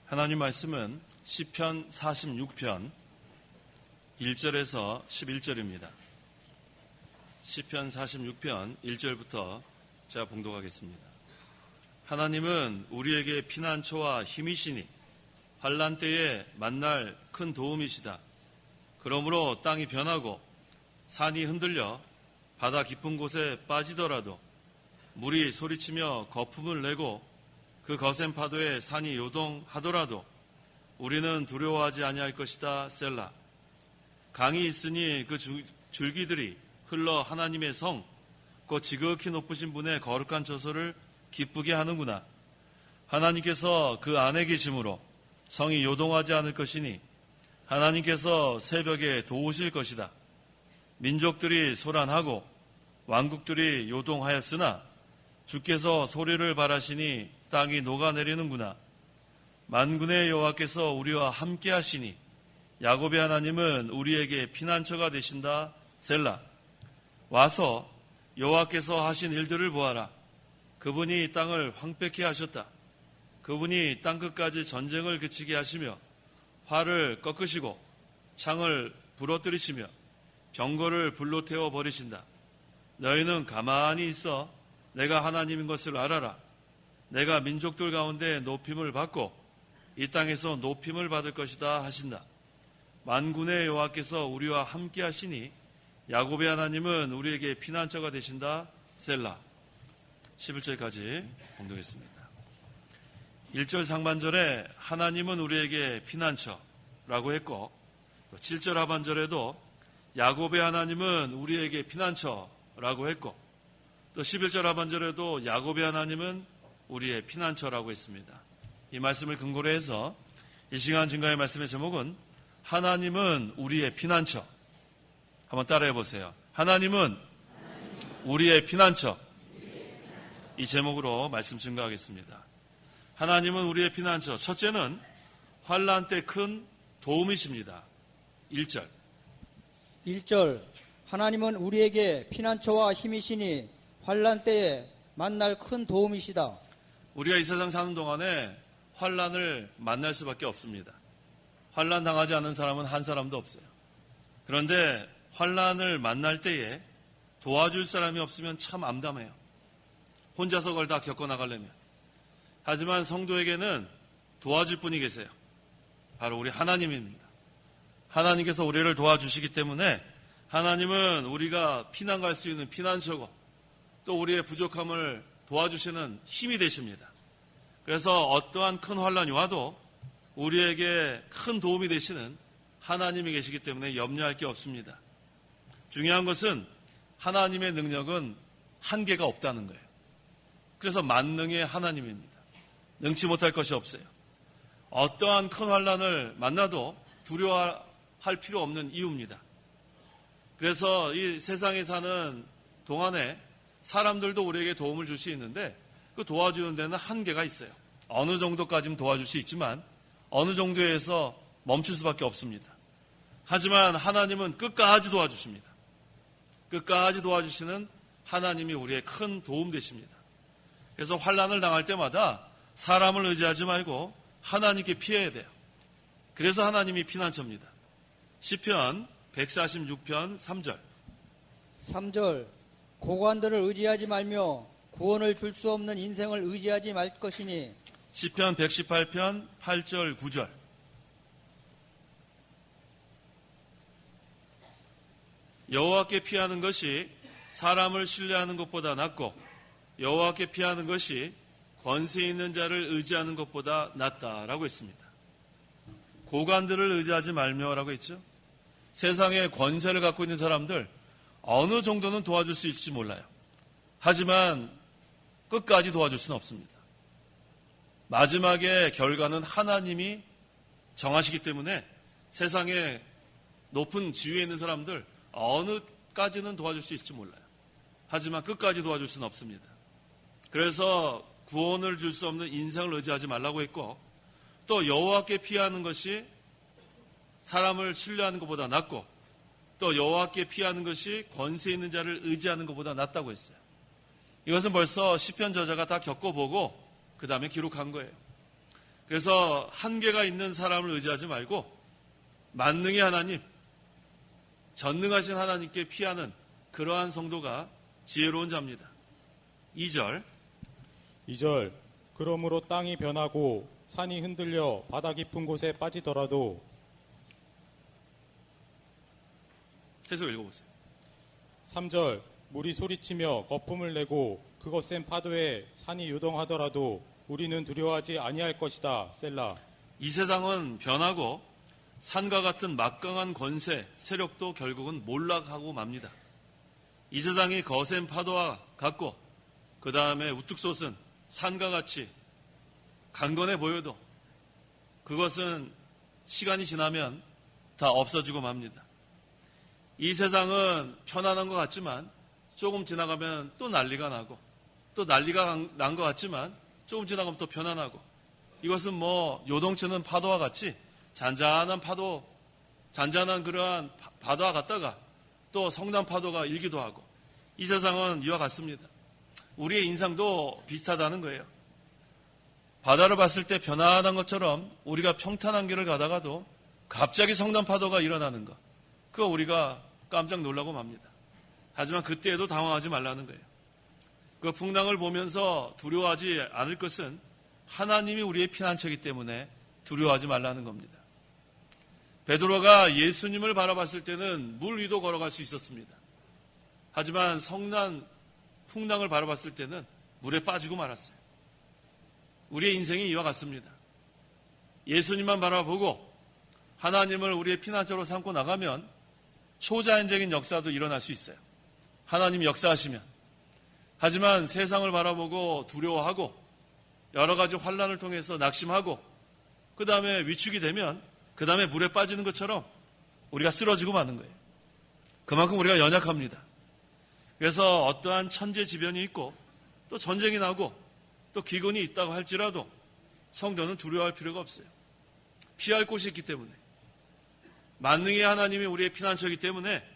하나님 말씀은 시편 46편 1절에서 11절입니다. 시편 46편 1절부터 제가 봉독하겠습니다. 하나님은 우리에게 피난처와 힘이시니 환난 때에 만날 큰 도움이시다. 그러므로 땅이 변하고 산이 흔들려 바다 깊은 곳에 빠지더라도 물이 소리치며 거품을 내고 그 거센 파도에 산이 요동하더라도 우리는 두려워하지 아니할 것이다. 셀라. 강이 있으니 그 줄기들이 흘러 하나님의 성, 곧 지극히 높으신 분의 거룩한 처소를 기쁘게 하는구나. 하나님께서 그 안에 계심으로 성이 요동하지 않을 것이니 하나님께서 새벽에 도우실 것이다. 민족들이 소란하고 왕국들이 요동하였으나 주께서 소리를 바라시니 땅이 녹아내리는구나. 만군의 여호와께서 우리와 함께 하시니 야곱의 하나님은 우리에게 피난처가 되신다. 셀라. 와서 여호와께서 하신 일들을 보아라. 그분이 땅을 황폐케 하셨다. 그분이 땅끝까지 전쟁을 그치게 하시며 활을 꺾으시고 창을 부러뜨리시며 병거를 불로 태워 버리신다. 너희는 가만히 있어 내가 하나님인 것을 알아라. 내가 민족들 가운데 높임을 받고 이 땅에서 높임을 받을 것이다 하신다. 만군의 여호와께서 우리와 함께 하시니 야곱의 하나님은 우리에게 피난처가 되신다. 셀라. 11절까지 봉독했습니다. 1절 상반절에 하나님은 우리에게 피난처라고 했고 또 7절 하반절에도 야곱의 하나님은 우리에게 피난처라고 했고 또 11절 하반절에도 야곱의 하나님은 우리의 피난처라고 했습니다. 이 말씀을 근거로 해서 이 시간 증거의 말씀의 제목은 하나님은 우리의 피난처. 한번 따라해 보세요. 하나님은 우리의 피난처. 이 제목으로 말씀 증거하겠습니다. 하나님은 우리의 피난처. 첫째는 환난 때 큰 도움이십니다. 1절. 1절. 하나님은 우리에게 피난처와 힘이시니 환난 때에 만날 큰 도움이시다. 우리가 이 세상 사는 동안에 환난을 만날 수밖에 없습니다. 환난 당하지 않는 사람은 한 사람도 없어요. 그런데 환난을 만날 때에 도와줄 사람이 없으면 참 암담해요. 혼자서 그걸 다 겪어나가려면. 하지만 성도에게는 도와줄 분이 계세요. 바로 우리 하나님입니다. 하나님께서 우리를 도와주시기 때문에 하나님은 우리가 피난 갈 수 있는 피난처고 또 우리의 부족함을 도와주시는 힘이 되십니다. 그래서 어떠한 큰 환난이 와도 우리에게 큰 도움이 되시는 하나님이 계시기 때문에 염려할 게 없습니다. 중요한 것은 하나님의 능력은 한계가 없다는 거예요. 그래서 만능의 하나님입니다. 능치 못할 것이 없어요. 어떠한 큰 환난을 만나도 두려워할 필요 없는 이유입니다. 그래서 이 세상에 사는 동안에 사람들도 우리에게 도움을 줄 수 있는데 그 도와주는 데는 한계가 있어요. 어느 정도까지는 도와줄 수 있지만 어느 정도에서 멈출 수밖에 없습니다. 하지만 하나님은 끝까지 도와주십니다. 끝까지 도와주시는 하나님이 우리의 큰 도움 되십니다. 그래서 환난을 당할 때마다 사람을 의지하지 말고 하나님께 피해야 돼요. 그래서 하나님이 피난처입니다. 시편 146편 3절. 3절. 고관들을 의지하지 말며 구원을 줄 수 없는 인생을 의지하지 말 것이니 시편 118편 8절 9절. 여호와께 피하는 것이 사람을 신뢰하는 것보다 낫고 여호와께 피하는 것이 권세 있는 자를 의지하는 것보다 낫다라고 했습니다. 고관들을 의지하지 말며라고 했죠. 세상에 권세를 갖고 있는 사람들 어느 정도는 도와줄 수 있을지 몰라요. 하지만 끝까지 도와줄 수는 없습니다. 마지막에 결과는 하나님이 정하시기 때문에 세상에 높은 지위에 있는 사람들 어느까지는 도와줄 수 있을지 몰라요. 하지만 끝까지 도와줄 수는 없습니다. 그래서 구원을 줄 수 없는 인생을 의지하지 말라고 했고 또 여호와께 피하는 것이 사람을 신뢰하는 것보다 낫고 또 여호와께 피하는 것이 권세 있는 자를 의지하는 것보다 낫다고 했어요. 이것은 벌써 시편 저자가 다 겪어보고 그 다음에 기록한 거예요. 그래서 한계가 있는 사람을 의지하지 말고 만능의 하나님, 전능하신 하나님께 피하는 그러한 성도가 지혜로운 자입니다. 2절. 2절 그러므로 땅이 변하고 산이 흔들려 바다 깊은 곳에 빠지더라도 계속 읽어보세요. 3절 물이 소리치며 거품을 내고 그 거센 파도에 산이 요동하더라도 우리는 두려워하지 아니할 것이다. 셀라. 이 세상은 변하고 산과 같은 막강한 권세, 세력도 결국은 몰락하고 맙니다. 이 세상이 거센 파도와 같고 그 다음에 우뚝 솟은 산과 같이 강건해 보여도 그것은 시간이 지나면 다 없어지고 맙니다. 이 세상은 편안한 것 같지만 조금 지나가면 또 난리가 나고 또 난리가 난 것 같지만 조금 지나가면 또 편안하고 이것은 뭐 요동치는 파도와 같이 잔잔한 파도, 잔잔한 그러한 바다와 같다가 또 성난 파도가 일기도 하고 이 세상은 이와 같습니다. 우리의 인상도 비슷하다는 거예요. 바다를 봤을 때 편안한 것처럼 우리가 평탄한 길을 가다가도 갑자기 성난 파도가 일어나는 것. 그거 우리가 깜짝 놀라고 맙니다. 하지만 그때에도 당황하지 말라는 거예요. 그 풍랑을 보면서 두려워하지 않을 것은 하나님이 우리의 피난처이기 때문에 두려워하지 말라는 겁니다. 베드로가 예수님을 바라봤을 때는 물 위도 걸어갈 수 있었습니다. 하지만 성난, 풍랑을 바라봤을 때는 물에 빠지고 말았어요. 우리의 인생이 이와 같습니다. 예수님만 바라보고 하나님을 우리의 피난처로 삼고 나가면 초자연적인 역사도 일어날 수 있어요. 하나님이 역사하시면. 하지만 세상을 바라보고 두려워하고 여러 가지 환난을 통해서 낙심하고 그 다음에 위축이 되면 그 다음에 물에 빠지는 것처럼 우리가 쓰러지고 마는 거예요. 그만큼 우리가 연약합니다. 그래서 어떠한 천재지변이 있고 또 전쟁이 나고 또 기근이 있다고 할지라도 성도는 두려워할 필요가 없어요. 피할 곳이 있기 때문에. 만능의 하나님이 우리의 피난처이기 때문에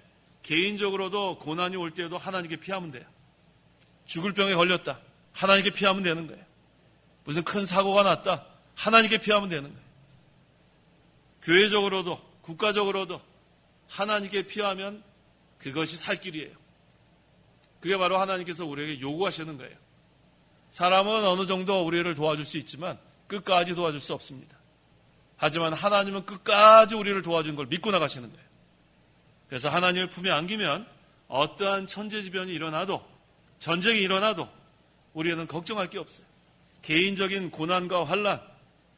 개인적으로도 고난이 올 때에도 하나님께 피하면 돼요. 죽을 병에 걸렸다. 하나님께 피하면 되는 거예요. 무슨 큰 사고가 났다. 하나님께 피하면 되는 거예요. 교회적으로도 국가적으로도 하나님께 피하면 그것이 살 길이에요. 그게 바로 하나님께서 우리에게 요구하시는 거예요. 사람은 어느 정도 우리를 도와줄 수 있지만 끝까지 도와줄 수 없습니다. 하지만 하나님은 끝까지 우리를 도와준 걸 믿고 나가시는 거예요. 그래서 하나님을 품에 안기면 어떠한 천재지변이 일어나도 전쟁이 일어나도 우리는 걱정할 게 없어요. 개인적인 고난과 환난,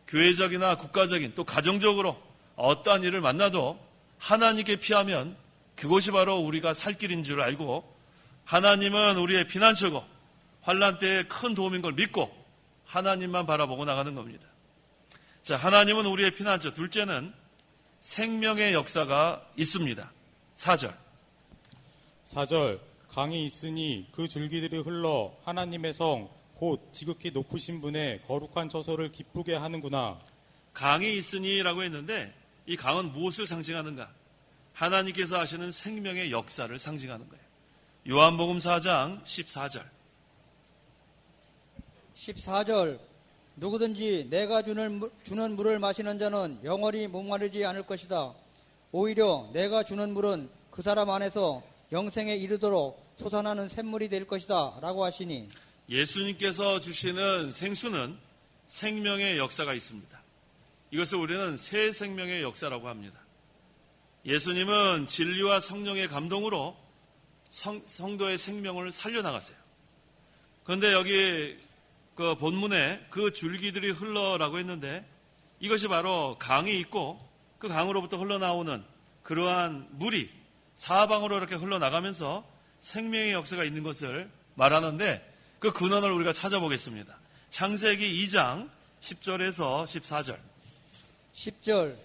교회적이나 국가적인 또 가정적으로 어떠한 일을 만나도 하나님께 피하면 그것이 바로 우리가 살 길인 줄 알고 하나님은 우리의 피난처고 환난 때에 큰 도움인 걸 믿고 하나님만 바라보고 나가는 겁니다. 자, 하나님은 우리의 피난처. 둘째는 생명의 역사가 있습니다. 4절. 4절 강이 있으니 그 줄기들이 흘러 하나님의 성 곧 지극히 높으신 분의 거룩한 처소를 기쁘게 하는구나. 강이 있으니라고 했는데 이 강은 무엇을 상징하는가? 하나님께서 하시는 생명의 역사를 상징하는 거예요. 요한복음 4장 14절. 14절 누구든지 내가 주는 물을 마시는 자는 영원히 목마르지 않을 것이다. 오히려 내가 주는 물은 그 사람 안에서 영생에 이르도록 솟아나는 샘물이 될 것이다 라고 하시니 예수님께서 주시는 생수는 생명의 역사가 있습니다. 이것을 우리는 새 생명의 역사라고 합니다. 예수님은 진리와 성령의 감동으로 성도의 생명을 살려나갔어요. 그런데 여기 그 본문에 그 줄기들이 흘러라고 했는데 이것이 바로 강이 있고 그 강으로부터 흘러나오는 그러한 물이 사방으로 이렇게 흘러나가면서 생명의 역사가 있는 것을 말하는데 그 근원을 우리가 찾아보겠습니다. 창세기 2장 10절에서 14절. 10절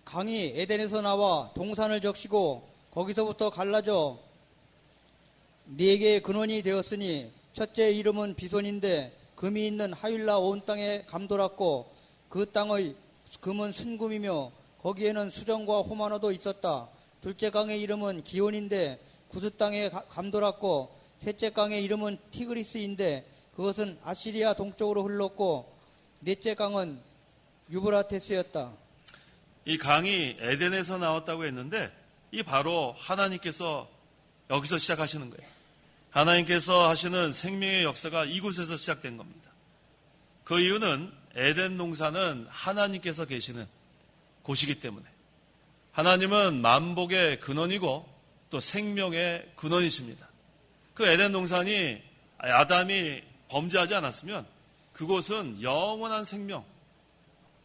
강이 에덴에서 나와 동산을 적시고 거기서부터 갈라져 네 개의 근원이 되었으니 첫째 이름은 비손인데 금이 있는 하윌라 온 땅에 감돌았고 그 땅의 금은 순금이며 거기에는 수정과 호마노도 있었다. 둘째 강의 이름은 기온인데 구스 땅에 감돌았고 셋째 강의 이름은 티그리스인데 그것은 아시리아 동쪽으로 흘렀고 넷째 강은 유브라테스였다. 이 강이 에덴에서 나왔다고 했는데 이 바로 하나님께서 여기서 시작하시는 거예요. 하나님께서 하시는 생명의 역사가 이곳에서 시작된 겁니다. 그 이유는 에덴 동산은 하나님께서 계시는 곳이기 때문에 하나님은 만복의 근원이고 또 생명의 근원이십니다. 그 에덴 동산이 아담이 범죄하지 않았으면 그곳은 영원한 생명,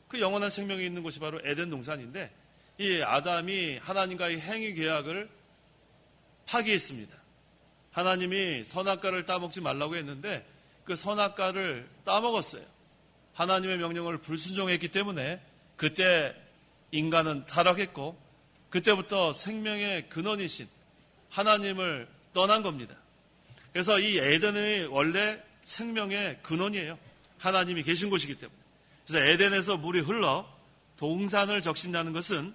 그 영원한 생명이 있는 곳이 바로 에덴 동산인데 이 아담이 하나님과의 행위 계약을 파기했습니다. 하나님이 선악과를 따먹지 말라고 했는데 그 선악과를 따먹었어요. 하나님의 명령을 불순종했기 때문에 그때 인간은 타락했고 그때부터 생명의 근원이신 하나님을 떠난 겁니다. 그래서 이 에덴이 원래 생명의 근원이에요. 하나님이 계신 곳이기 때문에. 그래서 에덴에서 물이 흘러 동산을 적신다는 것은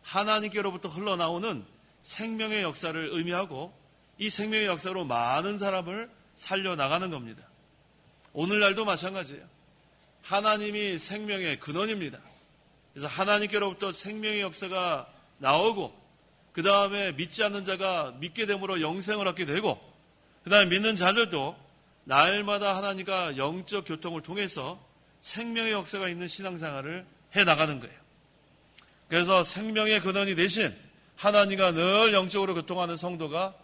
하나님께로부터 흘러나오는 생명의 역사를 의미하고 이 생명의 역사로 많은 사람을 살려나가는 겁니다. 오늘날도 마찬가지예요. 하나님이 생명의 근원입니다. 그래서 하나님께로부터 생명의 역사가 나오고 그 다음에 믿지 않는 자가 믿게 됨으로 영생을 얻게 되고 그 다음에 믿는 자들도 날마다 하나님과 영적 교통을 통해서 생명의 역사가 있는 신앙생활을 해나가는 거예요. 그래서 생명의 근원이 되신 하나님과 늘 영적으로 교통하는 성도가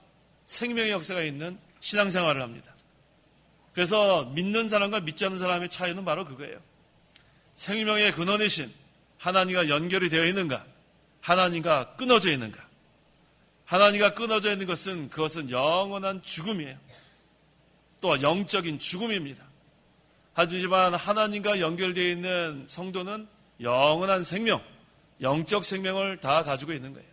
생명의 역사가 있는 신앙생활을 합니다. 그래서 믿는 사람과 믿지 않는 사람의 차이는 바로 그거예요. 생명의 근원이신 하나님과 연결이 되어 있는가? 하나님과 끊어져 있는가? 하나님과 끊어져 있는 것은 그것은 영원한 죽음이에요. 또 영적인 죽음입니다. 하지만 하나님과 연결되어 있는 성도는 영원한 생명, 영적 생명을 다 가지고 있는 거예요.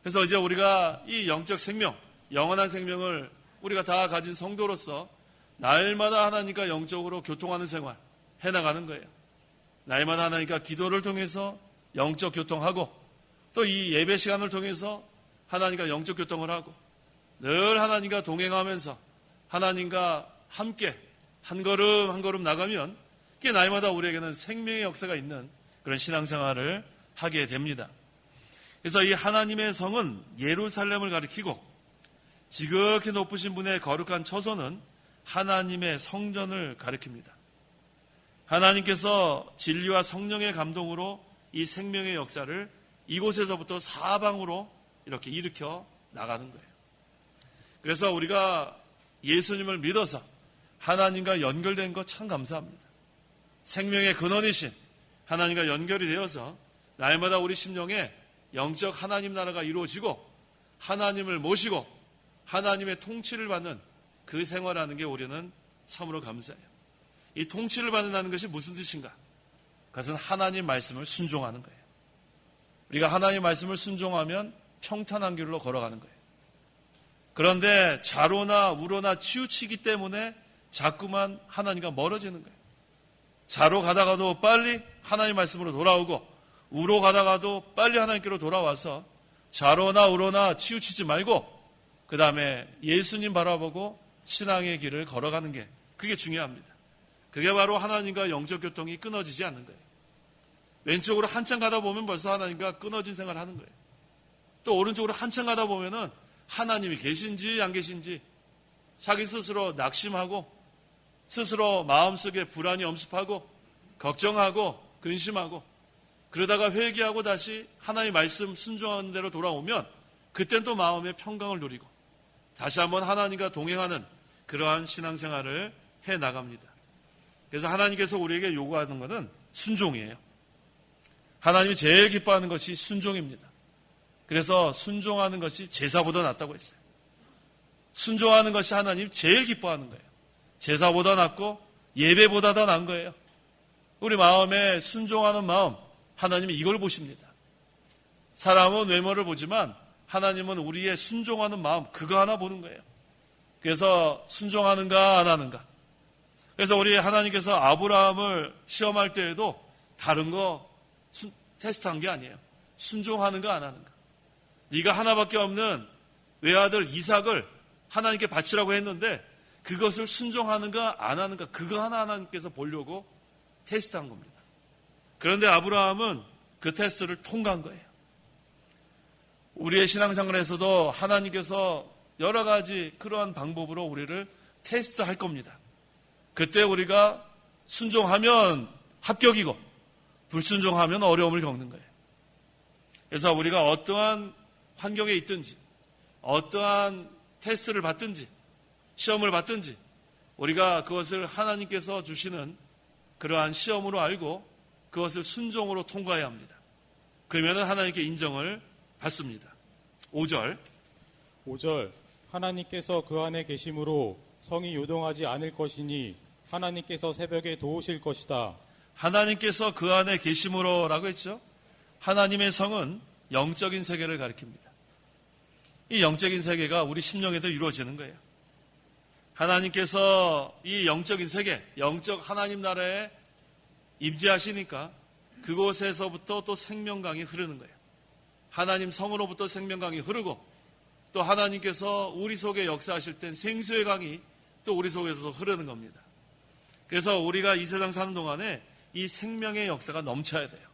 그래서 이제 우리가 이 영적 생명, 영원한 생명을 우리가 다 가진 성도로서 날마다 하나님과 영적으로 교통하는 생활 해나가는 거예요. 날마다 하나님과 기도를 통해서 영적 교통하고 또 이 예배 시간을 통해서 하나님과 영적 교통을 하고 늘 하나님과 동행하면서 하나님과 함께 한 걸음 한 걸음 나가면 그게 날마다 우리에게는 생명의 역사가 있는 그런 신앙생활을 하게 됩니다. 그래서 이 하나님의 성은 예루살렘을 가리키고 지극히 높으신 분의 거룩한 처소는 하나님의 성전을 가리킵니다. 하나님께서 진리와 성령의 감동으로 이 생명의 역사를 이곳에서부터 사방으로 이렇게 일으켜 나가는 거예요. 그래서 우리가 예수님을 믿어서 하나님과 연결된 것 참 감사합니다. 생명의 근원이신 하나님과 연결이 되어서 날마다 우리 심령에 영적 하나님 나라가 이루어지고 하나님을 모시고 하나님의 통치를 받는 그 생활하는 게 우리는 참으로 감사해요. 이 통치를 받는다는 것이 무슨 뜻인가? 그것은 하나님 말씀을 순종하는 거예요. 우리가 하나님 말씀을 순종하면 평탄한 길로 걸어가는 거예요. 그런데 좌로나 우로나 치우치기 때문에 자꾸만 하나님과 멀어지는 거예요. 좌로 가다가도 빨리 하나님 말씀으로 돌아오고 우로 가다가도 빨리 하나님께로 돌아와서 좌로나 우로나 치우치지 말고 그 다음에 예수님 바라보고 신앙의 길을 걸어가는 게 그게 중요합니다. 그게 바로 하나님과 영적 교통이 끊어지지 않는 거예요. 왼쪽으로 한참 가다 보면 벌써 하나님과 끊어진 생활을 하는 거예요. 또 오른쪽으로 한참 가다 보면은 하나님이 계신지 안 계신지 자기 스스로 낙심하고 스스로 마음속에 불안이 엄습하고 걱정하고 근심하고 그러다가 회개하고 다시 하나님의 말씀 순종하는 대로 돌아오면 그땐 또 마음의 평강을 누리고 다시 한번 하나님과 동행하는 그러한 신앙생활을 해나갑니다. 그래서 하나님께서 우리에게 요구하는 것은 순종이에요. 하나님이 제일 기뻐하는 것이 순종입니다. 그래서 순종하는 것이 제사보다 낫다고 했어요. 순종하는 것이 하나님 제일 기뻐하는 거예요. 제사보다 낫고 예배보다 더 나은 거예요. 우리 마음에 순종하는 마음, 하나님이 이걸 보십니다. 사람은 외모를 보지만 하나님은 우리의 순종하는 마음, 그거 하나 보는 거예요. 그래서 순종하는가 안 하는가. 그래서 우리 하나님께서 아브라함을 시험할 때에도 다른 거 테스트한 게 아니에요. 순종하는가 안 하는가. 네가 하나밖에 없는 외아들 이삭을 하나님께 바치라고 했는데 그것을 순종하는가 안 하는가 그거 하나 하나님께서 보려고 테스트한 겁니다. 그런데 아브라함은 그 테스트를 통과한 거예요. 우리의 신앙생활에서도 하나님께서 여러 가지 그러한 방법으로 우리를 테스트할 겁니다. 그때 우리가 순종하면 합격이고 불순종하면 어려움을 겪는 거예요. 그래서 우리가 어떠한 환경에 있든지 어떠한 테스트를 받든지 시험을 받든지 우리가 그것을 하나님께서 주시는 그러한 시험으로 알고 그것을 순종으로 통과해야 합니다. 그러면 하나님께 인정을 받습니다. 5절 5절 하나님께서 그 안에 계심으로 성이 요동하지 않을 것이니 하나님께서 새벽에 도우실 것이다. 하나님께서 그 안에 계심으로라고 했죠. 하나님의 성은 영적인 세계를 가리킵니다. 이 영적인 세계가 우리 심령에도 이루어지는 거예요. 하나님께서 이 영적인 세계, 영적 하나님 나라에 임재하시니까 그곳에서부터 또 생명강이 흐르는 거예요. 하나님 성으로부터 생명강이 흐르고 또 하나님께서 우리 속에 역사하실 땐 생수의 강이 또 우리 속에서 흐르는 겁니다. 그래서 우리가 이 세상 사는 동안에 이 생명의 역사가 넘쳐야 돼요.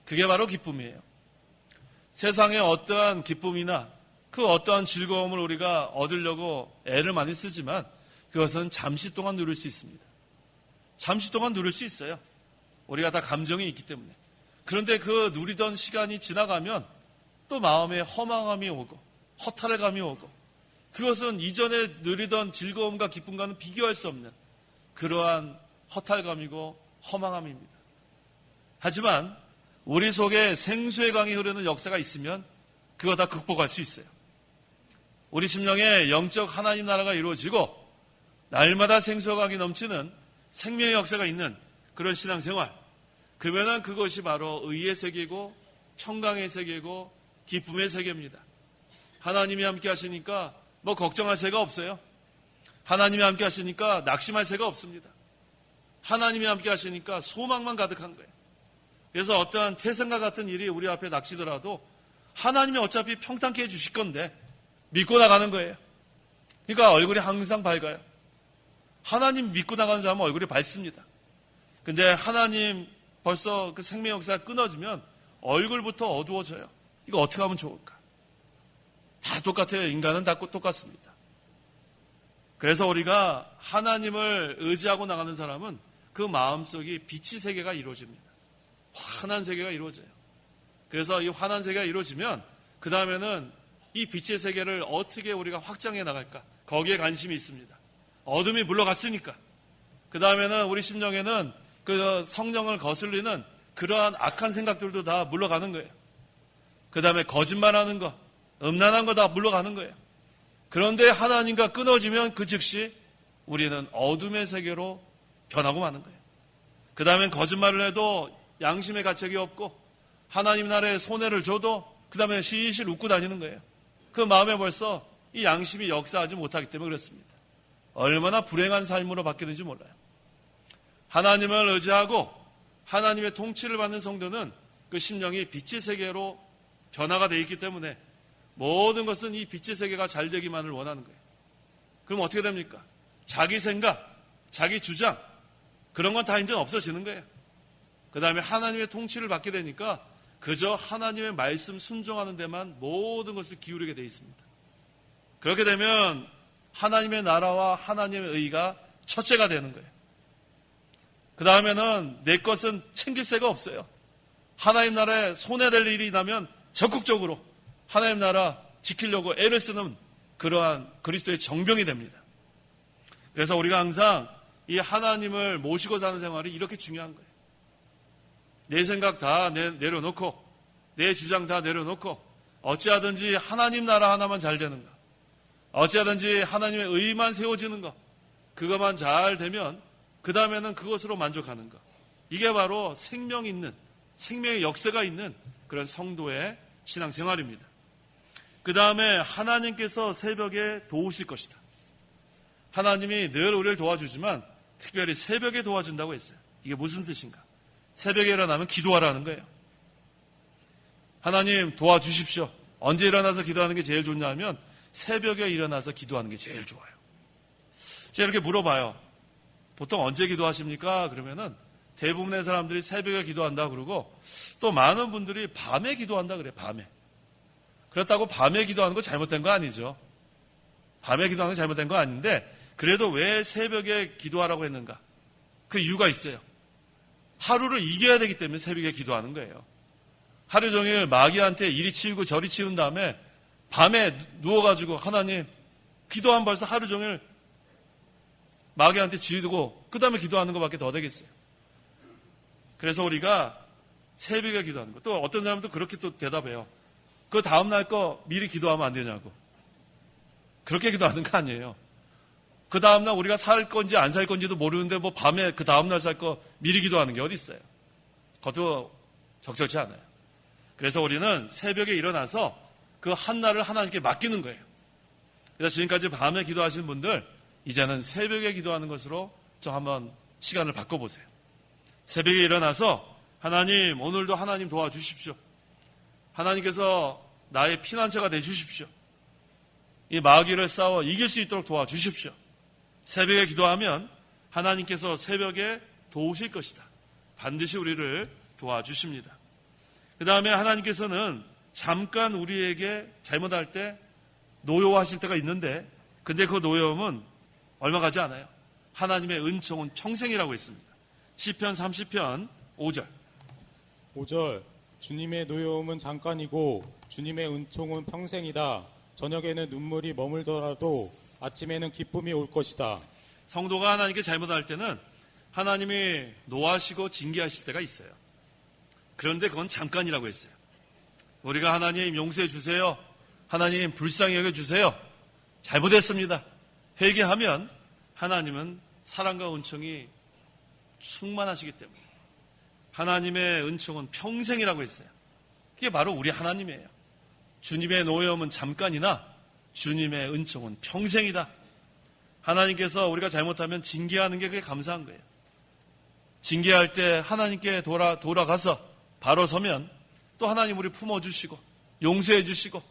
그게 바로 기쁨이에요. 세상에 어떠한 기쁨이나 그 어떠한 즐거움을 우리가 얻으려고 애를 많이 쓰지만 그것은 잠시 동안 누릴 수 있습니다. 잠시 동안 누릴 수 있어요. 우리가 다 감정이 있기 때문에. 그런데 그 누리던 시간이 지나가면 또 마음에 허망함이 오고 허탈감이 오고 그것은 이전에 누리던 즐거움과 기쁨과는 비교할 수 없는 그러한 허탈감이고 허망함입니다. 하지만 우리 속에 생수의 강이 흐르는 역사가 있으면 그거 다 극복할 수 있어요. 우리 심령에 영적 하나님 나라가 이루어지고 날마다 생수의 강이 넘치는 생명의 역사가 있는 그런 신앙생활, 그러면 그것이 바로 의의 세계고 평강의 세계고 기쁨의 세계입니다. 하나님이 함께 하시니까 뭐 걱정할 새가 없어요. 하나님이 함께 하시니까 낙심할 새가 없습니다. 하나님이 함께 하시니까 소망만 가득한 거예요. 그래서 어떠한 태생과 같은 일이 우리 앞에 닥치더라도 하나님이 어차피 평탄케 해주실 건데 믿고 나가는 거예요. 그러니까 얼굴이 항상 밝아요. 하나님 믿고 나가는 사람은 얼굴이 밝습니다. 근데 하나님 벌써 그 생명 역사가 끊어지면 얼굴부터 어두워져요. 이거 어떻게 하면 좋을까? 다 똑같아요. 인간은 다 똑같습니다. 그래서 우리가 하나님을 의지하고 나가는 사람은 그 마음속이 빛의 세계가 이루어집니다. 환한 세계가 이루어져요. 그래서 이 환한 세계가 이루어지면 그 다음에는 이 빛의 세계를 어떻게 우리가 확장해 나갈까? 거기에 관심이 있습니다. 어둠이 물러갔으니까. 그 다음에는 우리 심령에는 그 성령을 거슬리는 그러한 악한 생각들도 다 물러가는 거예요. 그 다음에 거짓말하는 거, 음란한 거 다 물러가는 거예요. 그런데 하나님과 끊어지면 그 즉시 우리는 어둠의 세계로 변하고 마는 거예요. 그 다음엔 거짓말을 해도 양심의 가책이 없고 하나님 나라에 손해를 줘도 그 다음에 실실 웃고 다니는 거예요. 그 마음에 벌써 이 양심이 역사하지 못하기 때문에 그렇습니다. 얼마나 불행한 삶으로 바뀌는지 몰라요. 하나님을 의지하고 하나님의 통치를 받는 성도는 그 심령이 빛의 세계로 변화가 되어 있기 때문에 모든 것은 이 빛의 세계가 잘 되기만을 원하는 거예요. 그럼 어떻게 됩니까? 자기 생각, 자기 주장 그런 건 다 이제 없어지는 거예요. 그 다음에 하나님의 통치를 받게 되니까 그저 하나님의 말씀 순종하는 데만 모든 것을 기울이게 되어 있습니다. 그렇게 되면 하나님의 나라와 하나님의 의가 첫째가 되는 거예요. 그 다음에는 내 것은 챙길 새가 없어요. 하나님 나라에 손해될 일이 나면 적극적으로 하나님 나라 지키려고 애를 쓰는 그러한 그리스도의 정병이 됩니다. 그래서 우리가 항상 이 하나님을 모시고 사는 생활이 이렇게 중요한 거예요. 내 생각 다 내려놓고 내 주장 다 내려놓고 어찌하든지 하나님 나라 하나만 잘 되는가, 어찌하든지 하나님의 의만 세워지는 것, 그것만 잘 되면 그 다음에는 그것으로 만족하는 것. 이게 바로 생명 있는, 생명의 역사가 있는 그런 성도의 신앙생활입니다. 그 다음에 하나님께서 새벽에 도우실 것이다. 하나님이 늘 우리를 도와주지만 특별히 새벽에 도와준다고 했어요. 이게 무슨 뜻인가? 새벽에 일어나면 기도하라는 거예요. 하나님 도와주십시오. 언제 일어나서 기도하는 게 제일 좋냐 하면 새벽에 일어나서 기도하는 게 제일 좋아요. 제가 이렇게 물어봐요. 보통 언제 기도하십니까? 그러면은 대부분의 사람들이 새벽에 기도한다 그러고 또 많은 분들이 밤에 기도한다 그래요. 밤에. 그렇다고 밤에 기도하는 거 잘못된 거 아니죠. 밤에 기도하는 거 잘못된 거 아닌데 그래도 왜 새벽에 기도하라고 했는가? 그 이유가 있어요. 하루를 이겨야 되기 때문에 새벽에 기도하는 거예요. 하루 종일 마귀한테 이리 치우고 저리 치운 다음에 밤에 누워가지고 하나님 기도하면 벌써 하루 종일 마귀한테 지우고 그 다음에 기도하는 것밖에 더 되겠어요. 그래서 우리가 새벽에 기도하는 거. 또 어떤 사람도 그렇게 또 대답해요. 그 다음날 거 미리 기도하면 안 되냐고. 그렇게 기도하는 거 아니에요. 그 다음날 우리가 살 건지 안 살 건지도 모르는데 뭐 밤에 그 다음날 살 거 미리 기도하는 게 어디 있어요. 그것도 적절치 않아요. 그래서 우리는 새벽에 일어나서 그 한날을 하나님께 맡기는 거예요. 그래서 지금까지 밤에 기도하시는 분들 이제는 새벽에 기도하는 것으로 좀 한번 시간을 바꿔보세요. 새벽에 일어나서 하나님 오늘도 하나님 도와주십시오. 하나님께서 나의 피난처가 되주십시오. 이 마귀를 싸워 이길 수 있도록 도와주십시오. 새벽에 기도하면 하나님께서 새벽에 도우실 것이다. 반드시 우리를 도와주십니다. 그 다음에 하나님께서는 잠깐 우리에게 잘못할 때 노여워하실 때가 있는데 근데 그 노여움은 얼마 가지 않아요. 하나님의 은총은 평생이라고 했습니다. 시편 30편 5절. 5절 주님의 노여움은 잠깐이고 주님의 은총은 평생이다. 저녁에는 눈물이 머물더라도 아침에는 기쁨이 올 것이다. 성도가 하나님께 잘못할 때는 하나님이 노하시고 징계하실 때가 있어요. 그런데 그건 잠깐이라고 했어요. 우리가 하나님 용서해 주세요. 하나님 불쌍히 여겨주세요. 잘못했습니다. 회개하면 하나님은 사랑과 은총이 충만하시기 때문에 하나님의 은총은 평생이라고 했어요. 그게 바로 우리 하나님이에요. 주님의 노여움은 잠깐이나 주님의 은총은 평생이다. 하나님께서 우리가 잘못하면 징계하는 게 그게 감사한 거예요. 징계할 때 하나님께 돌아가서 바로 서면 또 하나님 우리 품어주시고 용서해 주시고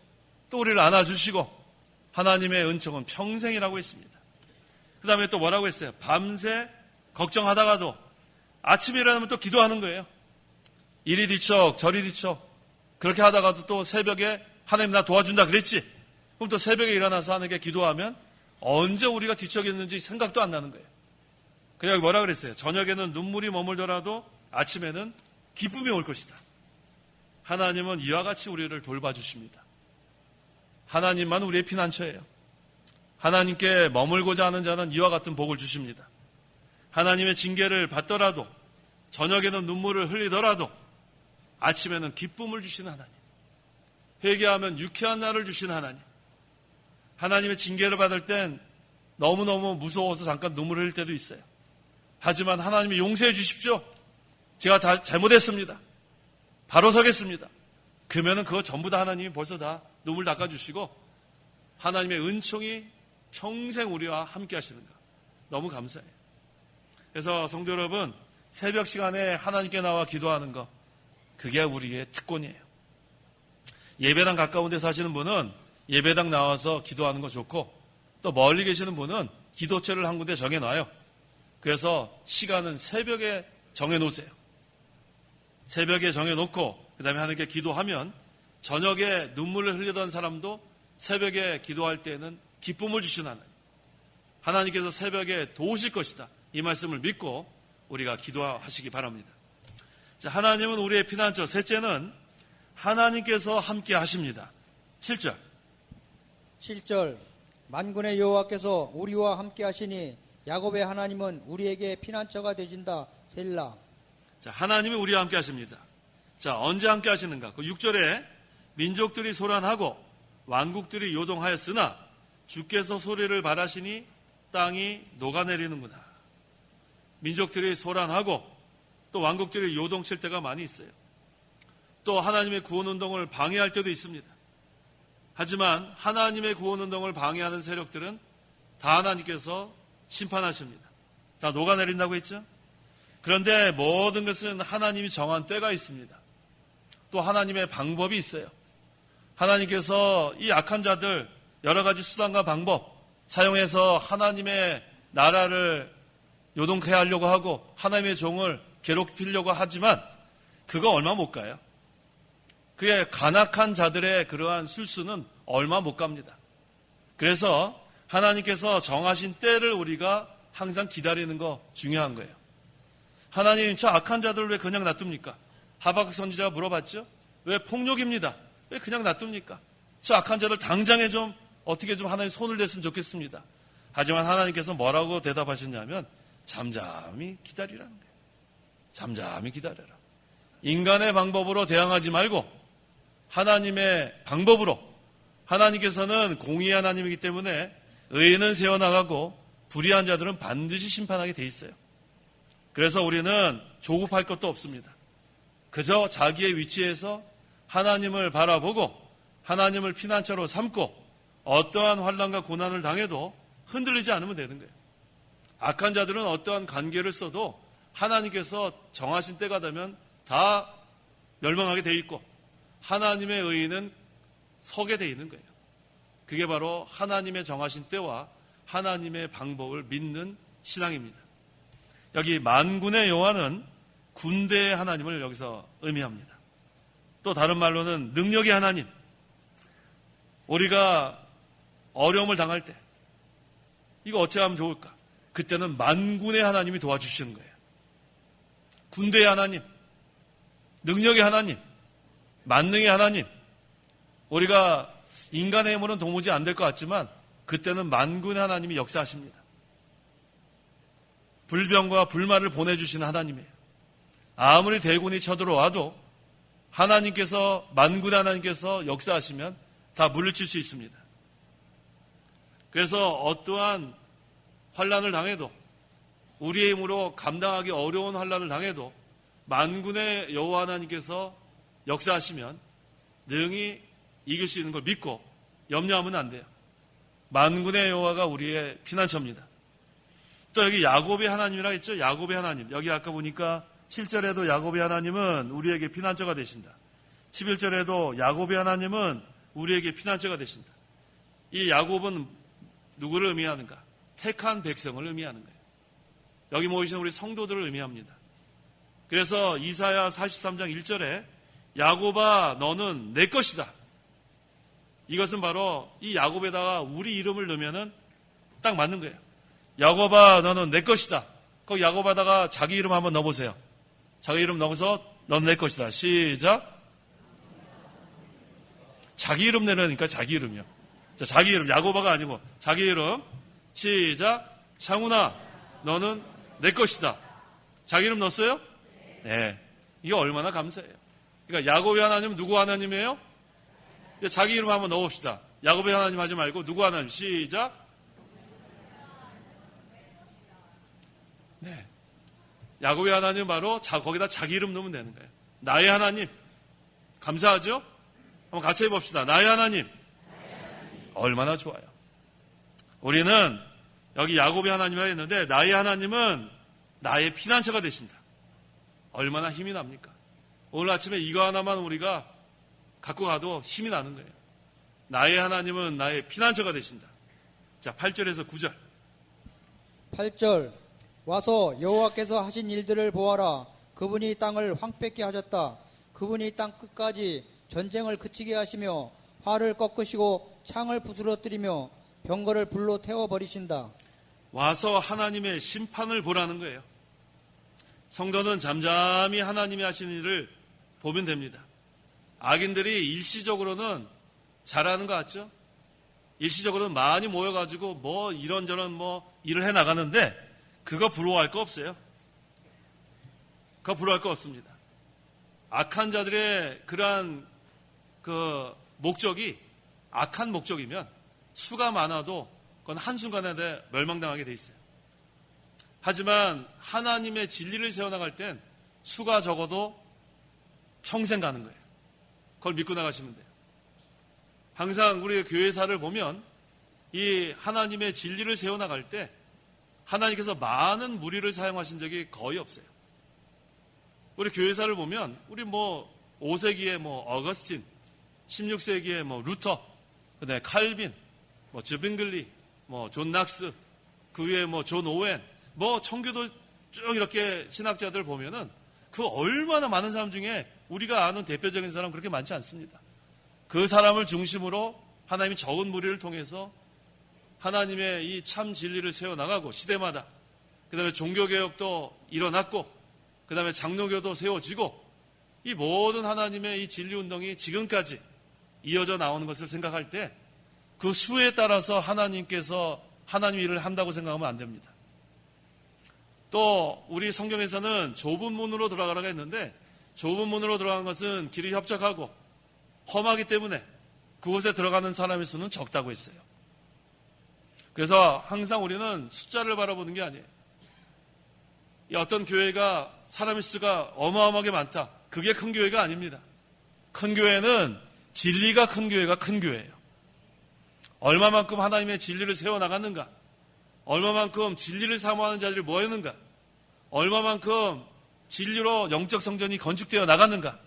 또 우리를 안아주시고 하나님의 은총은 평생이라고 했습니다. 그 다음에 또 뭐라고 했어요? 밤새 걱정하다가도 아침에 일어나면 또 기도하는 거예요. 이리 뒤척 저리 뒤척 그렇게 하다가도 또 새벽에 하나님 나 도와준다 그랬지. 그럼 또 새벽에 일어나서 하나님께 기도하면 언제 우리가 뒤척였는지 생각도 안 나는 거예요. 그냥 뭐라 그랬어요? 저녁에는 눈물이 머물더라도 아침에는 기쁨이 올 것이다. 하나님은 이와 같이 우리를 돌봐주십니다. 하나님만 우리의 피난처예요. 하나님께 머물고자 하는 자는 이와 같은 복을 주십니다. 하나님의 징계를 받더라도 저녁에는 눈물을 흘리더라도 아침에는 기쁨을 주시는 하나님. 회개하면 유쾌한 날을 주시는 하나님. 하나님의 징계를 받을 땐 너무너무 무서워서 잠깐 눈물을 흘릴 때도 있어요. 하지만 하나님이 용서해 주십시오. 제가 다 잘못했습니다. 바로 서겠습니다. 그러면은 그거 전부 다 하나님이 벌써 다 눈물 닦아주시고 하나님의 은총이 평생 우리와 함께 하시는 것. 너무 감사해요. 그래서 성도 여러분, 새벽 시간에 하나님께 나와 기도하는 것, 그게 우리의 특권이에요. 예배당 가까운 데 사시는 분은 예배당 나와서 기도하는 거 좋고 또 멀리 계시는 분은 기도처를 한 군데 정해놔요. 그래서 시간은 새벽에 정해놓으세요. 새벽에 정해놓고 그 다음에 하나님께 기도하면 저녁에 눈물을 흘리던 사람도 새벽에 기도할 때는 기쁨을 주시는 하나님. 하나님께서 새벽에 도우실 것이다. 이 말씀을 믿고 우리가 기도하시기 바랍니다. 자, 하나님은 우리의 피난처. 셋째는 하나님께서 함께 하십니다. 7절. 7절 만군의 여호와께서 우리와 함께 하시니 야곱의 하나님은 우리에게 피난처가 되신다. 셀라. 자, 하나님이 우리와 함께 하십니다. 자, 언제 함께 하시는가? 그 6절에 민족들이 소란하고 왕국들이 요동하였으나 주께서 소리를 발하시니 땅이 녹아내리는구나. 민족들이 소란하고 또 왕국들이 요동칠 때가 많이 있어요. 또 하나님의 구원운동을 방해할 때도 있습니다. 하지만 하나님의 구원운동을 방해하는 세력들은 다 하나님께서 심판하십니다. 다 녹아내린다고 했죠? 그런데 모든 것은 하나님이 정한 때가 있습니다. 또 하나님의 방법이 있어요. 하나님께서 이 악한 자들 여러 가지 수단과 방법 사용해서 하나님의 나라를 요동케 하려고 하고 하나님의 종을 괴롭히려고 하지만 그거 얼마 못 가요. 그게 간악한 자들의 그러한 술수는 얼마 못 갑니다. 그래서 하나님께서 정하신 때를 우리가 항상 기다리는 거 중요한 거예요. 하나님, 저 악한 자들을 왜 그냥 놔둡니까? 하박국 선지자가 물어봤죠. 왜? 폭력입니다. 왜 그냥 놔둡니까? 저 악한 자들 당장에 좀 어떻게 좀 하나님 손을 댔으면 좋겠습니다. 하지만 하나님께서 뭐라고 대답하셨냐면 잠잠히 기다리라는 거예요. 잠잠히 기다려라. 인간의 방법으로 대항하지 말고 하나님의 방법으로, 하나님께서는 공의의 하나님이기 때문에 의인은 세워나가고 불의한 자들은 반드시 심판하게 돼 있어요. 그래서 우리는 조급할 것도 없습니다. 그저 자기의 위치에서 하나님을 바라보고 하나님을 피난처로 삼고 어떠한 환난과 고난을 당해도 흔들리지 않으면 되는 거예요. 악한 자들은 어떠한 관계를 써도 하나님께서 정하신 때가 되면 다 멸망하게 돼 있고 하나님의 의인은 서게 돼 있는 거예요. 그게 바로 하나님의 정하신 때와 하나님의 방법을 믿는 신앙입니다. 여기 만군의 여호와는 군대의 하나님을 여기서 의미합니다. 또 다른 말로는 능력의 하나님. 우리가 어려움을 당할 때 이거 어떻게 하면 좋을까? 그때는 만군의 하나님이 도와주시는 거예요. 군대의 하나님, 능력의 하나님, 만능의 하나님. 우리가 인간의 힘으로는 도무지 안 될 것 같지만 그때는 만군의 하나님이 역사하십니다. 불병과 불말을 보내주시는 하나님이에요. 아무리 대군이 쳐들어와도 하나님께서, 만군의 하나님께서 역사하시면 다 물리칠 수 있습니다. 그래서 어떠한 환난을 당해도, 우리의 힘으로 감당하기 어려운 환난을 당해도 만군의 여호와 하나님께서 역사하시면 능히 이길 수 있는 걸 믿고 염려하면 안 돼요. 만군의 여호와가 우리의 피난처입니다. 또 여기 야곱의 하나님이라 했죠. 야곱의 하나님. 여기 아까 보니까 7절에도 야곱의 하나님은 우리에게 피난처가 되신다. 11절에도 야곱의 하나님은 우리에게 피난처가 되신다. 이 야곱은 누구를 의미하는가? 택한 백성을 의미하는 거예요. 여기 모이신 우리 성도들을 의미합니다. 그래서 이사야 43장 1절에 야곱아 너는 내 것이다. 이것은 바로 이 야곱에다가 우리 이름을 넣으면은 딱 맞는 거예요. 야곱아 너는 내 것이다. 거기 야곱에다가 자기 이름 한번 넣어보세요. 자기 이름 넣어서 넌 내 것이다. 시작. 자기 이름 내려니까 자기 이름이요. 자, 자기 이름, 야곱아가 아니고 자기 이름. 시작. 창훈아 너는 내 것이다. 자기 이름 넣었어요? 네. 이게 얼마나 감사해요. 그러니까 야곱의 하나님은 누구 하나님이에요? 자기 이름 한번 넣어봅시다. 야곱의 하나님 하지 말고 누구 하나님. 시작. 네. 야곱의 하나님 바로 거기다 자기 이름 넣으면 되는 거예요. 나의 하나님. 감사하죠? 한번 같이 해봅시다. 나의 하나님. 얼마나 좋아요. 우리는 여기 야곱의 하나님이라 했는데 나의 하나님은 나의 피난처가 되신다. 얼마나 힘이 납니까? 오늘 아침에 이거 하나만 우리가 갖고 가도 힘이 나는 거예요. 나의 하나님은 나의 피난처가 되신다. 자, 8절에서 9절. 8절 와서 여호와께서 하신 일들을 보아라. 그분이 땅을 황폐케 하셨다. 그분이 땅 끝까지 전쟁을 그치게 하시며 활을 꺾으시고 창을 부스러뜨리며 병거를 불로 태워버리신다. 와서 하나님의 심판을 보라는 거예요. 성도는 잠잠히 하나님이 하시는 일을 보면 됩니다. 악인들이 일시적으로는 잘하는 것 같죠? 일시적으로는 많이 모여가지고 뭐 이런저런 일을 해 나가는데 그거 부러워할 거 없어요. 그거 부러워할 거 없습니다. 악한 자들의 그러한 그 목적이 악한 목적이면 수가 많아도 그건 한순간에 멸망당하게 돼 있어요. 하지만 하나님의 진리를 세워나갈 땐 수가 적어도 평생 가는 거예요. 그걸 믿고 나가시면 돼요. 항상 우리 교회사를 보면 이 하나님의 진리를 세워나갈 때 하나님께서 많은 무리를 사용하신 적이 거의 없어요. 우리 교회사를 보면 우리 5세기에 어거스틴, 16세기에 루터, 그다음에 칼빈, 즈빙글리, 존 낙스, 그 위에 존 오웬, 청교도 쭉 이렇게 신학자들 보면은 그 얼마나 많은 사람 중에 우리가 아는 대표적인 사람 그렇게 많지 않습니다. 그 사람을 중심으로 하나님이 적은 무리를 통해서 하나님의 이 참 진리를 세워나가고 시대마다 그 다음에 종교개혁도 일어났고 그 다음에 장로교도 세워지고 이 모든 하나님의 이 진리운동이 지금까지 이어져 나오는 것을 생각할 때 그 수에 따라서 하나님께서 하나님 일을 한다고 생각하면 안 됩니다. 또 우리 성경에서는 좁은 문으로 들어가라고 했는데 좁은 문으로 들어가는 것은 길이 협착하고 험하기 때문에 그곳에 들어가는 사람의 수는 적다고 했어요. 그래서 항상 우리는 숫자를 바라보는 게 아니에요. 이 어떤 교회가 사람의 수가 어마어마하게 많다. 그게 큰 교회가 아닙니다. 큰 교회는 진리가 큰 교회가 큰 교회예요. 얼마만큼 하나님의 진리를 세워나갔는가, 얼마만큼 진리를 사모하는 자들이 모였는가, 얼마만큼 진리로 영적 성전이 건축되어 나갔는가,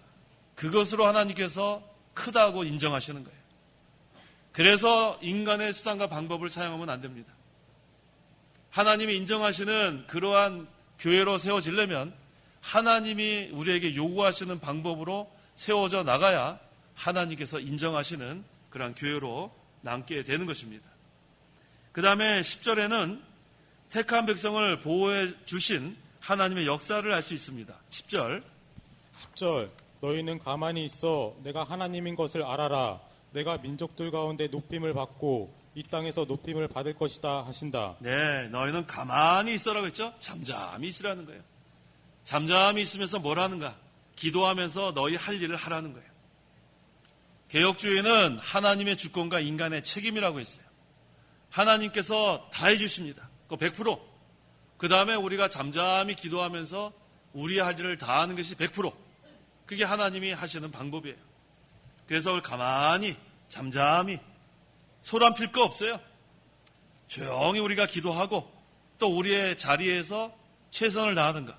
그것으로 하나님께서 크다고 인정하시는 거예요. 그래서 인간의 수단과 방법을 사용하면 안 됩니다. 하나님이 인정하시는 그러한 교회로 세워지려면 하나님이 우리에게 요구하시는 방법으로 세워져 나가야 하나님께서 인정하시는 그러한 교회로 남게 되는 것입니다. 그 다음에 10절에는 택한 백성을 보호해 주신 하나님의 역사를 알 수 있습니다. 10절 너희는 가만히 있어 내가 하나님인 것을 알아라. 내가 민족들 가운데 높임을 받고 이 땅에서 높임을 받을 것이다 하신다. 네, 너희는 가만히 있어라고 했죠? 잠잠히 있으라는 거예요. 잠잠히 있으면서 뭘 하는가? 기도하면서 너희 할 일을 하라는 거예요. 개혁주의는 하나님의 주권과 인간의 책임이라고 했어요. 하나님께서 다 해주십니다. 그 100%. 그 다음에 우리가 잠잠히 기도하면서 우리의 할 일을 다 하는 것이 100%. 그게 하나님이 하시는 방법이에요. 그래서 가만히 잠잠히 소란 필 거 없어요. 조용히 우리가 기도하고 또 우리의 자리에서 최선을 다하는가.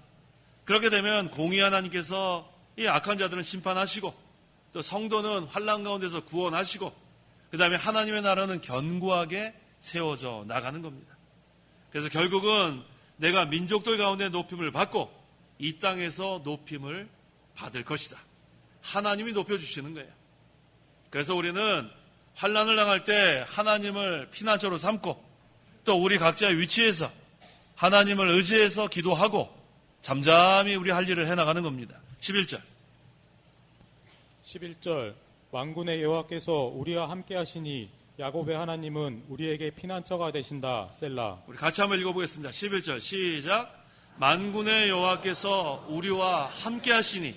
그렇게 되면 공의 하나님께서 이 악한 자들은 심판하시고 또 성도는 환난 가운데서 구원하시고 그 다음에 하나님의 나라는 견고하게 세워져 나가는 겁니다. 그래서 결국은 내가 민족들 가운데 높임을 받고 이 땅에서 높임을 받을 것이다. 하나님이 높여주시는 거예요. 그래서 우리는 환난을 당할 때 하나님을 피난처로 삼고 또 우리 각자의 위치에서 하나님을 의지해서 기도하고 잠잠히 우리 할 일을 해나가는 겁니다. 11절 만군의 여호와께서 우리와 함께 하시니 야곱의 하나님은 우리에게 피난처가 되신다. 셀라. 우리 같이 한번 읽어보겠습니다. 11절 시작. 만군의 여호와께서 우리와 함께 하시니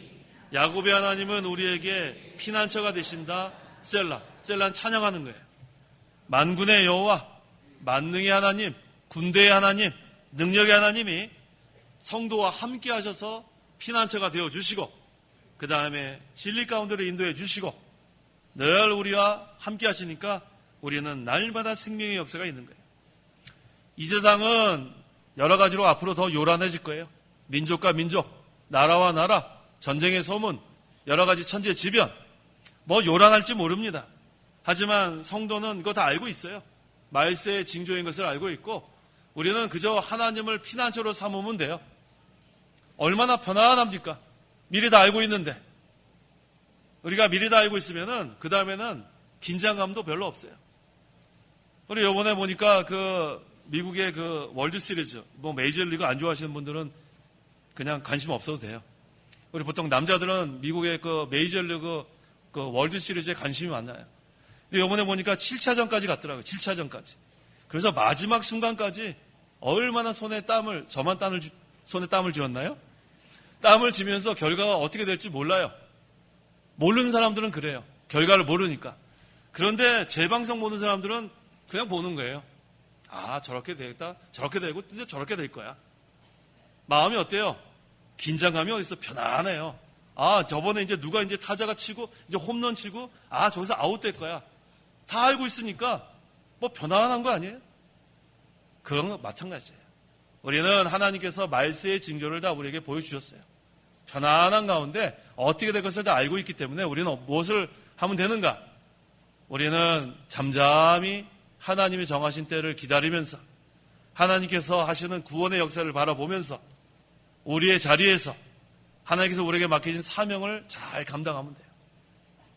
야곱의 하나님은 우리에게 피난처가 되신다. 셀라. 셀라는 찬양하는 거예요. 만군의 여호와, 만능의 하나님, 군대의 하나님, 능력의 하나님이 성도와 함께 하셔서 피난처가 되어주시고 그 다음에 진리 가운데로 인도해 주시고 늘 우리와 함께 하시니까 우리는 날마다 생명의 역사가 있는 거예요. 이 세상은 여러 가지로 앞으로 더 요란해질 거예요. 민족과 민족, 나라와 나라, 전쟁의 소문, 여러 가지 천재지변, 뭐 요란할지 모릅니다. 하지만 성도는 그거 다 알고 있어요. 말세의 징조인 것을 알고 있고 우리는 그저 하나님을 피난처로 삼으면 돼요. 얼마나 편안합니까? 미리 다 알고 있는데 우리가 미리 다 알고 있으면은 그 다음에는 긴장감도 별로 없어요. 우리 이번에 보니까 그 미국의 그 월드 시리즈, 뭐 메이저리그 안 좋아하시는 분들은 그냥 관심 없어도 돼요. 우리 보통 남자들은 미국의 그 메이저리그 그 월드 시리즈에 관심이 많아요. 근데 이번에 보니까 7차전까지 갔더라고요. 7차전까지. 그래서 마지막 순간까지 얼마나 손에 땀을 쥐었나요? 땀을 쥐면서 결과가 어떻게 될지 몰라요. 모르는 사람들은 그래요. 결과를 모르니까. 그런데 재방송 보는 사람들은 그냥 보는 거예요. 아, 저렇게 되겠다. 저렇게 되고 이제 저렇게 될 거야. 마음이 어때요? 긴장감이 어딨어? 편안해요. 아, 저번에 이제 누가 이제 타자가 치고 이제 홈런 치고 아, 저기서 아웃될 거야. 다 알고 있으니까 뭐 편안한 거 아니에요? 그런 거 마찬가지예요. 우리는 하나님께서 말세의 징조를 다 우리에게 보여주셨어요. 편안한 가운데 어떻게 될 것을 다 알고 있기 때문에 우리는 무엇을 하면 되는가? 우리는 잠잠히 하나님이 정하신 때를 기다리면서 하나님께서 하시는 구원의 역사를 바라보면서 우리의 자리에서 하나님께서 우리에게 맡기신 사명을 잘 감당하면 돼요.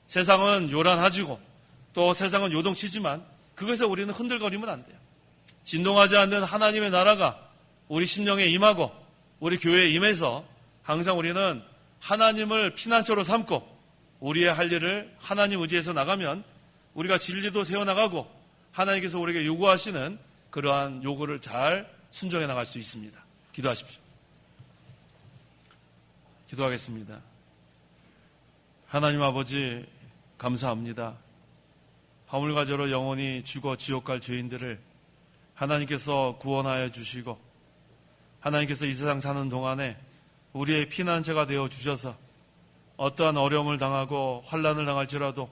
세상은 요란하지고 또 세상은 요동치지만 그것에 우리는 흔들거리면 안 돼요. 진동하지 않는 하나님의 나라가 우리 심령에 임하고 우리 교회에 임해서 항상 우리는 하나님을 피난처로 삼고 우리의 할 일을 하나님 의지해서 나가면 우리가 진리도 세워나가고 하나님께서 우리에게 요구하시는 그러한 요구를 잘 순종해 나갈 수 있습니다. 기도하십시오. 기도하겠습니다. 하나님 아버지 감사합니다. 화물가저로 영원히 죽어 지옥 갈 죄인들을 하나님께서 구원하여 주시고 하나님께서 이 세상 사는 동안에 우리의 피난처가 되어 주셔서 어떠한 어려움을 당하고 환난을 당할지라도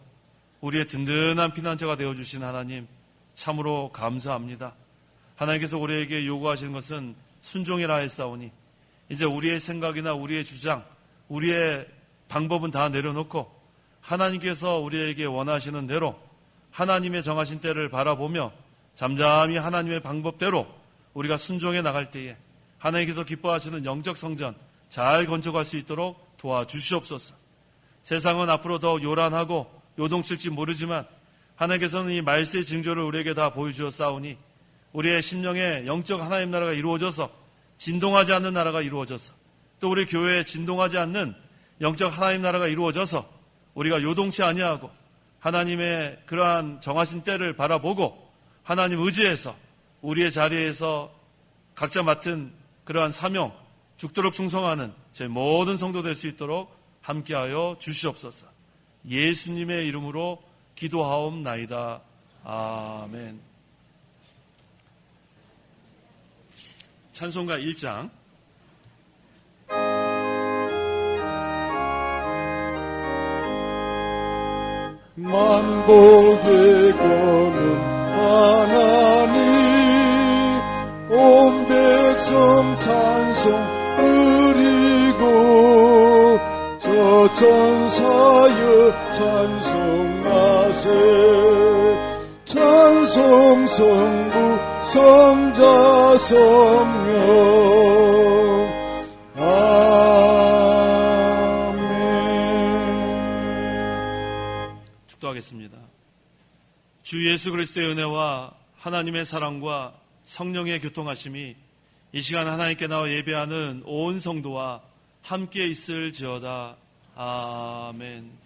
우리의 든든한 피난처가 되어 주신 하나님 참으로 감사합니다. 하나님께서 우리에게 요구하시는 것은 순종이라 했사오니 이제 우리의 생각이나 우리의 주장, 우리의 방법은 다 내려놓고 하나님께서 우리에게 원하시는 대로 하나님의 정하신 때를 바라보며 잠잠히 하나님의 방법대로 우리가 순종해 나갈 때에 하나님께서 기뻐하시는 영적 성전 잘 건축할 수 있도록 도와주시옵소서. 세상은 앞으로 더 요란하고 요동칠지 모르지만 하나님께서는 이 말세의 징조를 우리에게 다 보여주었사오니 우리의 심령에 영적 하나님 나라가 이루어져서 진동하지 않는 나라가 이루어져서 또 우리 교회에 진동하지 않는 영적 하나님 나라가 이루어져서 우리가 요동치 아니하고 하나님의 그러한 정하신 때를 바라보고 하나님 의지해서 우리의 자리에서 각자 맡은 그러한 사명 죽도록 충성하는 제 모든 성도 될 수 있도록 함께하여 주시옵소서. 예수님의 이름으로 기도하옵나이다. 아멘. 찬송가 1장 만복의 권은 하나님 온 백성 찬송 드리고 저 천사여 찬송하세 찬송 성부 성자 성령 아멘. 축도하겠습니다. 주 예수 그리스도의 은혜와 하나님의 사랑과 성령의 교통하심이 이 시간 하나님께 나와 예배하는 온 성도와 함께 있을지어다. 아멘.